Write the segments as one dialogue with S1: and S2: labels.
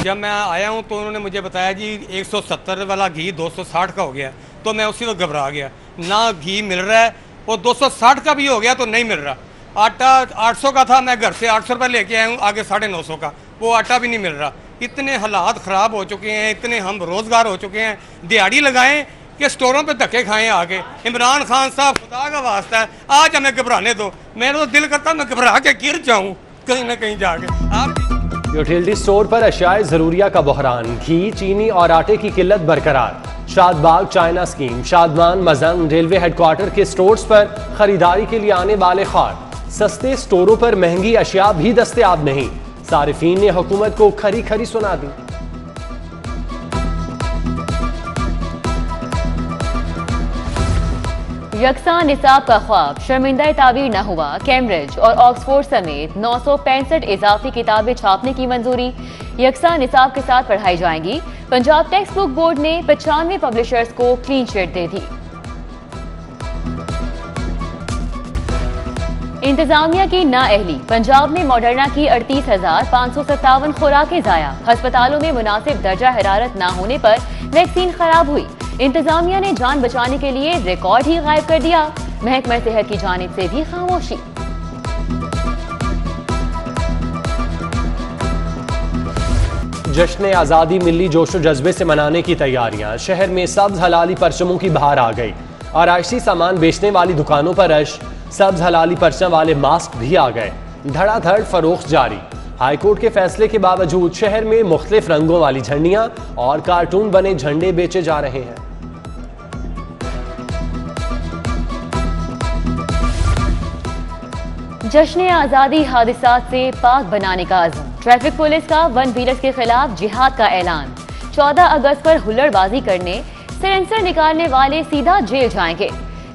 S1: जब मैं आया हूँ तो उन्होंने मुझे बताया जी 170 वाला घी 260 का हो गया, तो मैं उसी वक्त घबरा गया। ना घी मिल रहा है और 260 का भी हो गया तो नहीं मिल रहा। आटा 800 का था, मैं घर से 800 रुपये लेके आया हूँ, आगे 950 का, वो आटा भी नहीं मिल रहा। इतने हालात ख़राब हो चुके हैं, इतने हम रोज़गार हो चुके हैं, दिहाड़ी लगाएं कि स्टोरों पे धक्के खाएं आके। इमरान खान साहब, खुदा का वास्ता है आज हमें घबराने दो। मेरा तो दिल करता मैं घबरा के गिर जाऊँ कहीं ना कहीं जाके। आप
S2: यूटिलिटी स्टोर पर अशियाए ज़रूरिया का बहरान, घी, चीनी और आटे की किल्लत बरकरार। Shadbagh China scheme, Shadman Mazang railway headquarter के स्टोर्स पर खरीदारी के लिए आने वाले खार। सस्ते स्टोरों पर महंगी अशिया भी दस्तयाब नहीं। सारिफीन ने हुकूमत को खरी खरी सुना दी।
S3: यकसा निसाब का ख्वाब शर्मिंदा ताबीर न हुआ। कैम्ब्रिज और ऑक्सफोर्ड समेत 965 इजाफी किताबें छापने की मंजूरी यकसा निसाब के साथ पढ़ाई जाएंगी। पंजाब टेक्स्ट बुक बोर्ड ने 95 पब्लिशर्स को क्लीन चिट दे दी। इंतजामिया की नाअहली, पंजाब में मॉडर्ना की 38,557 खुराकें जाया। अस्पतालों में मुनासिब दर्जा हरारत न होने पर वैक्सीन खराब हुई। इंतजामिया ने जान बचाने के लिए रिकॉर्ड ही गायब कर दिया। महकमा सेहत की जानिब से भी खामोशी।
S2: जश्न आज़ादी मिली जोशो जज्बे से मनाने की तैयारियां। शहर में सब्ज हलाली परचमों की बहार आ गई। आराइशी सामान बेचने वाली दुकानों पर रश, सब्ज हलाली परचम वाले मास्क भी आ गए। धड़ाधड़ फरोख्त जारी। हाईकोर्ट के फैसले के बावजूद शहर में मुख्तलिफ रंगों वाली झंडियां और कार्टून बने झंडे बेचे जा रहे हैं।
S3: जश्न आज़ादी हादिसात से पाक बनाने का अज़्म। ट्रैफिक पुलिस का वन व्हीलर्स के खिलाफ जिहाद का ऐलान। 14 अगस्त पर हुल्लड़बाजी करने, सिलेंसर निकालने वाले सीधा जेल जाएंगे।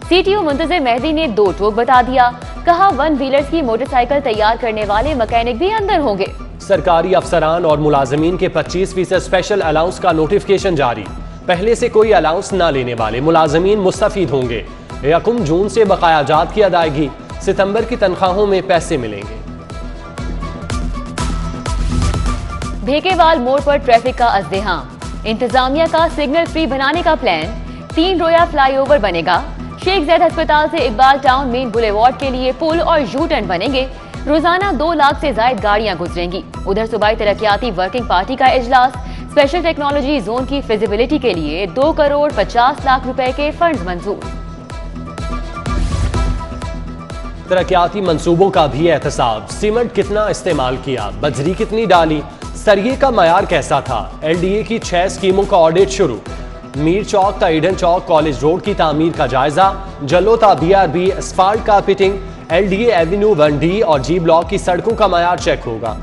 S3: सीटीओ मुंतज़िर मेहदी ने 2 टोक बता दिया। कहा वन व्हीलर्स की मोटरसाइकिल तैयार करने वाले मैकेनिक भी अंदर होंगे।
S2: सरकारी अफसरान और मुलाजमीन के 25% स्पेशल अलाउंस का नोटिफिकेशन जारी। पहले से कोई अलाउंस न लेने वाले मुलाजमीन मुस्तफीद होंगे। 1 जून से बकायाजात की अदायगी, सितंबर की तनख्वाहों में पैसे मिलेंगे।
S3: भेकेवाल मोड़ पर ट्रैफिक का अज़्दिहाम। इंतजामिया का सिग्नल फ्री बनाने का प्लान। 3 रोया फ्लाईओवर बनेगा। शेख ज़ैद अस्पताल से इकबाल टाउन मेन बुलेवार्ड के लिए पुल और यू टर्न बनेंगे। रोजाना 2 लाख से ज्यादा गाड़ियां गुजरेंगी। उधर सूबाई तरक्याती वर्किंग पार्टी का इजलास। स्पेशल टेक्नोलॉजी जोन की फिजिबिलिटी के लिए 2 करोड़ 50 लाख रुपए के फंड मंजूर।
S2: तरक्याती मंसूबों का भी एहतसाब। सीमेंट कितना इस्तेमाल किया, बजरी कितनी डाली, सरिये का मयार कैसा था। LDA की 6 स्कीमों का ऑडिट शुरू। मीर चौक ता ईडन चौक कॉलेज रोड की तामीर का जायजा। जलो ता BRB एस्फाल्ट का फिटिंग। LDA एवेन्यू 1D और G ब्लॉक की सड़कों का मयार चेक होगा।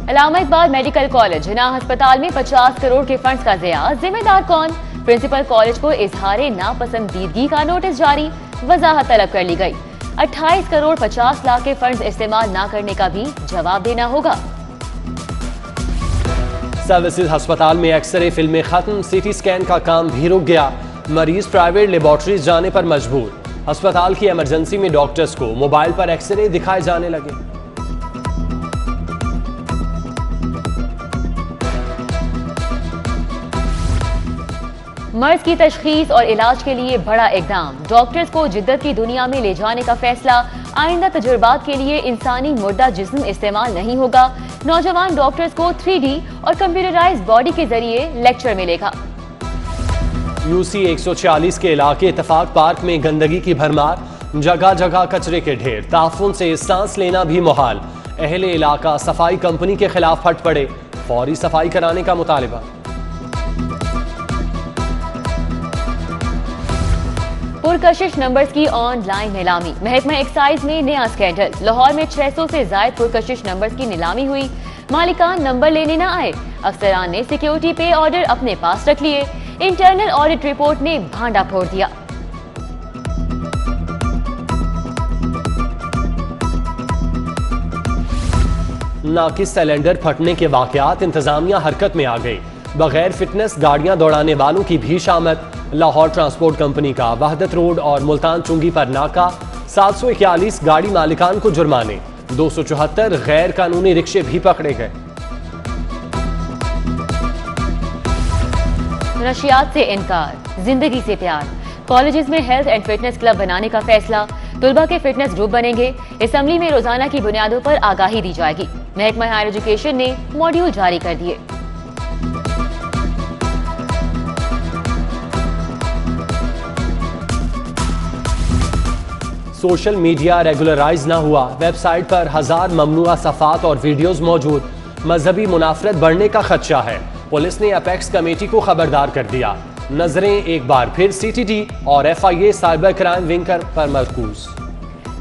S3: अल्लामा इकबाल मेडिकल कॉलेज जिनाह अस्पताल में 50 करोड़ के फंड्स का ज़िया। जिम्मेदार कौन? प्रिंसिपल कॉलेज को इजहारे नापसंदीदगी का नोटिस जारी। वजाहत तलब कर ली गई। 28 करोड़ 50 लाख के फंड्स इस्तेमाल न करने का भी जवाब देना होगा।
S2: सर्विसेज अस्पताल में एक्सरे फिल्में खत्म। CT स्कैन का काम भी रुक गया। मरीज प्राइवेट लेबोरेटरीज जाने पर मजबूर। अस्पताल की इमरजेंसी में डॉक्टर्स को मोबाइल पर एक्सरे दिखाए जाने लगे।
S3: मर्ज की तशखीस और इलाज के लिए बड़ा इकदाम। डॉक्टर्स को जिद्दत की दुनिया में ले जाने का फैसला। आइंदा तजुर्बात के लिए इंसानी मुर्दा जिस्म इस्तेमाल नहीं होगा। नौजवान डॉक्टर्स को 3D और कंप्यूटराइज्ड बॉडी के जरिए लेक्चर मिलेगा।
S2: UC 140 के इलाके इत्तफाक पार्क में गंदगी की भरमार। जगह जगह कचरे के ढेर। ताफुन से सांस लेना भी मुहाल। अहले इलाका सफाई कंपनी के खिलाफ फट पड़े। फौरी सफाई कराने का मुतालिबा।
S3: पुरकशिश नंबर्स की ऑनलाइन नीलामी। महकमा एक्साइज में नया स्कैंडल। लाहौर में 600 से ज्यादा पुरकशिश नंबर्स की नीलामी हुई। मालिकान नंबर लेने न आए। अफसरान ने सिक्योरिटी पे ऑर्डर अपने पास रख लिए। इंटरनल ऑडिट रिपोर्ट ने भांडा फोड़ दिया।
S2: नाकिस सिलेंडर फटने के वाकयात। इंतजामिया हरकत में आ गई। बगैर फिटनेस गाड़ियां दौड़ाने वालों की भी शामत। लाहौर ट्रांसपोर्ट कंपनी का वहदत रोड और मुल्तान चुंगी पर नाका। 741 गाड़ी मालिकान को जुर्माने। 274 गैर कानूनी रिक्शे भी पकड़े गए।
S3: नशियात से इनकार, जिंदगी से प्यार। कॉलेजेस में हेल्थ एंड फिटनेस क्लब बनाने का फैसला। तुलबा के फिटनेस ग्रुप बनेंगे। असेंबली में रोजाना की बुनियादों पर आगाही दी जाएगी। महकमा हायर एजुकेशन ने मॉड्यूल जारी कर दिए।
S2: सोशल मीडिया रेगुलराइज ना हुआ, वेबसाइट पर 1000 ममनुआ सफ़ात और वीडियोस मौजूद। मजहबी मुनाफरत बढ़ने का खदशा है। पुलिस ने अपेक्स कमेटी को खबरदार कर दिया। नजरें एक बार फिर CTD और FIA साइबर क्राइम विंग पर मरकूज।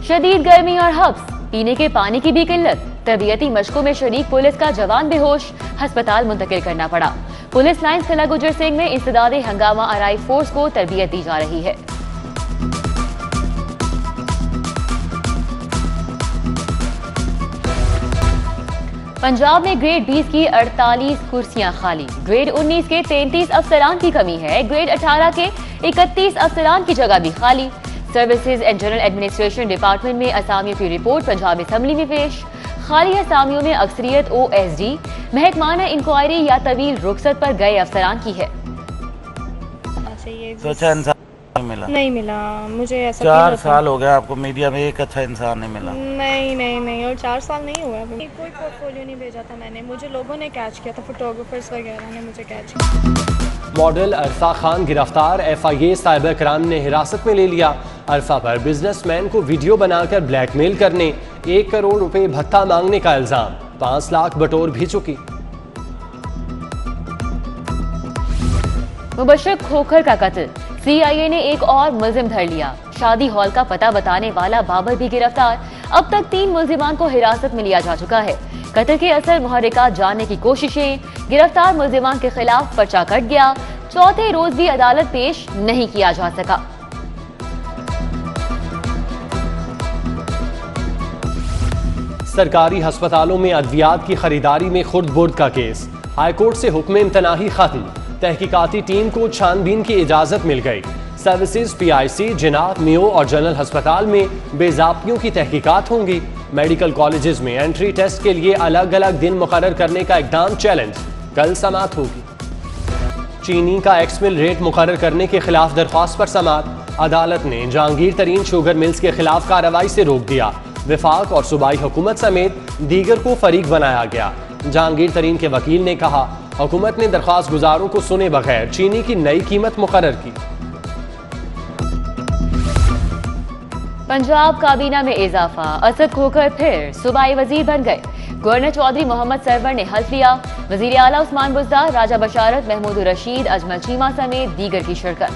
S3: शदीद गर्मी और हब्स, पीने के पानी की भी किल्लत। तरबियती मशकों में शरीक पुलिस का जवान बेहोश, अस्पताल मुंतकिल करना पड़ा। पुलिस लाइन्स किला गुजर सिंह में इंसदादे हंगामा आरआई फोर्स को तरबियत दी जा रही है। पंजाब में ग्रेड 20 की 48 कुर्सियां खाली। ग्रेड 19 के 33 अफसरान की कमी है। ग्रेड 18 के 31 अफसरान की जगह भी खाली। Services and general administration department में असामियों की रिपोर्ट पंजाब असेंबली में पेश। खाली असामियों में अक्सरियत OSD, महकमाना इंक्वायरी या तवील रुखसत पर गए अफसरान की है।
S4: नहीं मिला मुझे, ऐसा
S5: 4 साल हो गया आपको मीडिया में, एक अच्छा इंसान नहीं मिला।
S4: नहीं और 4 साल नहीं हुआ अभी। कोई पोर्टफोलियो नहीं भेजा था मैंने, मुझे लोगों ने कैच किया था, फोटोग्राफर्स वगैरह ने मुझे कैच किया।
S2: मॉडल अरफा खान गिरफ्तार, FIA साइबर क्राइम ने हिरासत में ले लिया। अरफा पर बिजनेसमैन को वीडियो बनाकर ब्लैकमेल करने, 1 करोड़ रुपए भत्ता मांगने का इल्जाम। 5 लाख बटोर भी चुकी।
S3: मुबशर खोखर का कत्ल, CIA ने एक और मुलजिम धर लिया। शादी हॉल का पता बताने वाला बाबर भी गिरफ्तार। अब तक 3 मुलजिमान को हिरासत में लिया जा चुका है। कत्ल के असल मुहर्रिकात जानने की कोशिशें। गिरफ्तार मुलजिमान के खिलाफ पर्चा कट गया। चौथे रोज भी अदालत पेश नहीं किया जा सका।
S2: सरकारी अस्पतालों में अद्वियात की खरीदारी में खुर्द बुर्द का केस। हाईकोर्ट से हुक्म इम्तनाही खत्म। तहकीकाती टीम को छानबीन की इजाजत मिल गई। सर्विसेज PIC, जिनात, मियो और जनरल अस्पताल में बेजाब्तियों की तहकीकात होंगी। मेडिकल कॉलेजेस में एंट्री टेस्ट के लिए अलग अलग दिन मुकर्रर करने का इकदाम चैलेंज। कल समाअत होगी। चीनी का एक्समिल रेट मुकर्रर करने के खिलाफ दरख्वास्त पर समाअत। अदालत ने जहांगीर तरीन शुगर मिल्स के खिलाफ कार्रवाई से रोक दिया। विफाक और सूबाई हुकूमत समेत दीगर को फरीक बनाया गया। जहांगीर तरीन के वकील ने कहा, हुकूमत ने दरख्वास्त गुजारों को सुने बगैर चीनी की नई कीमत मुकर्रर की।
S3: पंजाब काबीना में इजाफा, असद खोखर फिर सूबाई वजीर बन गए। गवर्नर चौधरी मोहम्मद सरवर ने हल्फ लिया। वजीर आला उस्मान बुज़दार, राजा बशारत, महमूद रशीद, अजमल चीमा समेत दीगर की शिरकत।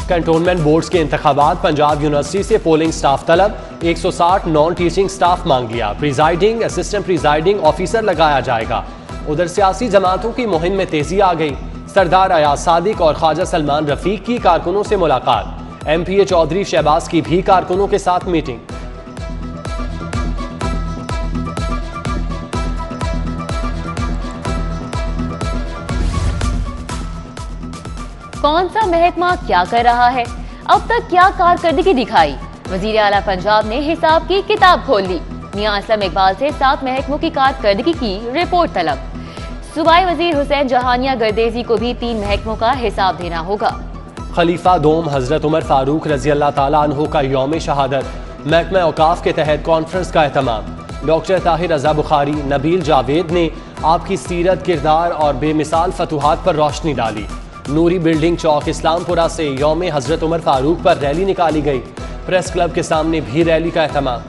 S2: कंटोनमेंट बोर्ड्स के इंतखाबात, पंजाब यूनिवर्सिटी से पोलिंग स्टाफ तलब। 160 नॉन टीचिंग स्टाफ मांग लिया। प्रिजाइडिंग, असिस्टेंट प्रिजाइडिंग ऑफिसर लगाया जाएगा। उधर सियासी जमातों की मुहिम में तेजी आ गई। सरदार अयाज सादिक और ख्वाजा सलमान रफीक की कारकुनों से मुलाकात। MPA चौधरी शहबाज की भी कारकुनों के साथ मीटिंग।
S3: कौन सा महकमा क्या कर रहा है, अब तक क्या कारकर्दगी दिखाई। वजीर आला पंजाब ने हिसाब की किताब खोल ली। मियां असलम इकबाल से 7 महकमों की कारकर्दगी की रिपोर्ट तलब। सूबाई वजीर हुसैन जहानिया गर्देजी को भी 3 महकमों का हिसाब देना होगा।
S2: खलीफा दोम हजरत उमर फारूक रजी अल्लाह ताला अन्हु का यौम शहादत। महकमा औकाफ के तहत कॉन्फ्रेंस का एहतमाम। डॉक्टर ताहिर रजा बुखारी, नबील जावेद ने आपकी सीरत, किरदार और बेमिसाल फतूहात पर रोशनी डाली। नूरी बिल्डिंग चौक इस्लामपुरा से यौम हजरत उमर फारूक पर रैली निकाली गई। प्रेस क्लब के सामने भी रैली का एहतमाम।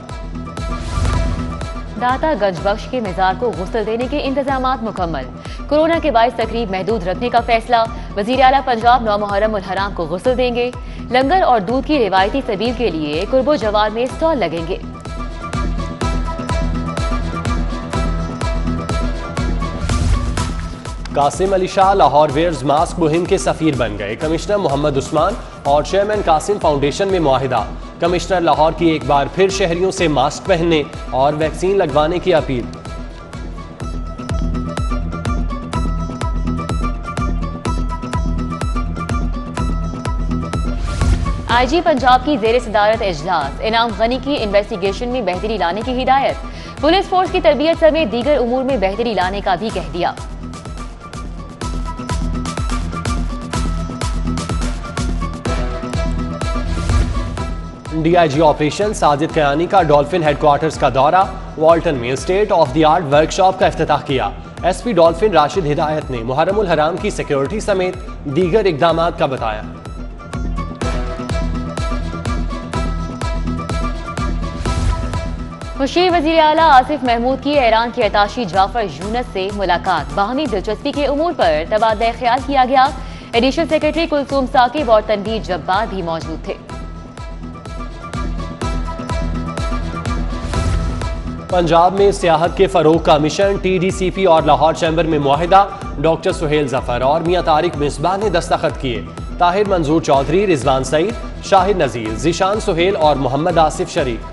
S3: दाता गंजबख्श के मज़ार को गुस्ल देने के इंतजामात मुकम्मल। कोरोना के बायस तकरीब महदूद रखने का फैसला। वज़ीर आला पंजाब 9 मुहर्रम उल हराम को गुस्ल देंगे। लंगर और दूध की रिवायती सबील के लिए कुर्बो जवार में स्टॉल लगेंगे।
S2: कासिम अली शाह लाहौर वेयर्स मास्क मुहिम के सफीर बन गए। कमिश्नर मोहम्मद उस्मान और चेयरमैन कासिम फाउंडेशन में मुआहिदा। कमिश्नर लाहौर की एक बार फिर शहरियों से मास्क पहनने और वैक्सीन लगवाने की अपील।
S3: IG पंजाब की जेर सदारत इजलास, इनाम गनी की इन्वेस्टिगेशन में बेहतरी लाने की हिदायत। पुलिस फोर्स की तरबियत समेत दीगर उमूर में बेहतरी लाने का भी कह दिया।
S2: DIG ऑपरेशन साजिद कयानी का डॉल्फिन हेडक्वार्टर्स का दौरा, वाल्टन में state of the art workshop का इफ्तिताह किया। SP डॉल्फिन राशिद हिदायत ने मुहर्रमुल हराम की सिक्योरिटी समेत दीगर इकदामात का बताया।
S3: मुशीर वज़ीर आला आसिफ महमूद की ईरान के अताशी जाफर यूनस से मुलाकात, बाहमी दिलचस्पी के उमूर पर तबादला ख्याल किया गया। एडिशनल सेक्रेटरी कुलसूम साकिब और तनवीर जब्बार भी मौजूद थे।
S2: पंजाब में सियाहत के फरोग का मिशन, TDCP और लाहौर चैम्बर में मुआहिदा। डॉक्टर सुहेल जफर और मियां तारिक मिसबाह ने दस्तखत किए। ताहिर मंजूर चौधरी, रिजवान सईद, शाहिद नजीर, जिशान सुहेल और मोहम्मद आसिफ शरीक।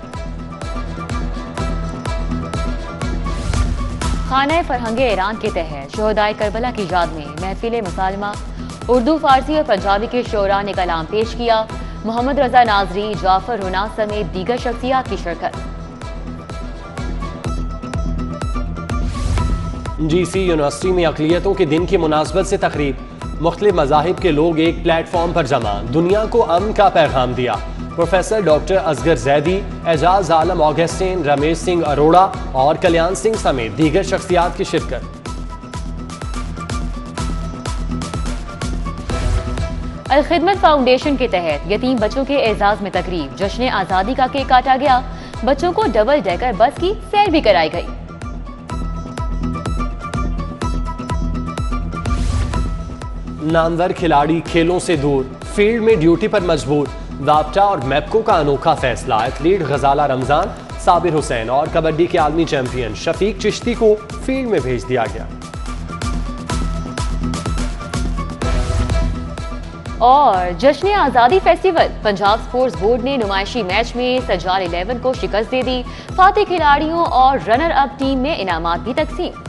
S3: खाना फरहंगे ईरान के तहत शोहदाए करबला की याद में महफिल मुसालमा, उर्दू, फारसी और पंजाबी के शोरा ने कलाम पेश किया। मोहम्मद रजा नाजरी, जाफर हुनास समेत दीगर शख्सियात की शिरकत।
S2: GC यूनिवर्सिटी में अक़लियतों के दिन की मुनासबत से तकरीब, मुख्तलिफ मज़ाहिब के लोग एक प्लेटफॉर्म पर जमा, दुनिया को अमन का पैगाम दिया। प्रोफेसर डॉक्टर असगर जैदी, एजाज आलम ऑगस्टिन, रमेश सिंह अरोड़ा और कल्याण सिंह समेत दीगर शख्सियात की शिरकत।
S3: अल खिदमत फाउंडेशन के तहत यतीम बच्चों के एजाज में तकरीब, जश्न आज़ादी का केक काटा गया। बच्चों को डबल डेकर बस की सैर भी कराई गई।
S2: नामवर खिलाड़ी खेलों से दूर, फील्ड में ड्यूटी पर मजबूर। दाप्टा और मैप्को का अनोखा फैसला, एथलीट गजाला रमजान, साबिर हुसैन और कबड्डी के आलमी चैंपियन शफीक चिश्ती को फील्ड में भेज दिया गया।
S3: और जश्न आज़ादी फेस्टिवल, पंजाब स्पोर्ट्स बोर्ड ने नुमाइशी मैच में सजाल 11 को शिकस्त दे दी। फातिह खिलाड़ियों और रनर अप टीम में इनामात भी तकसीम।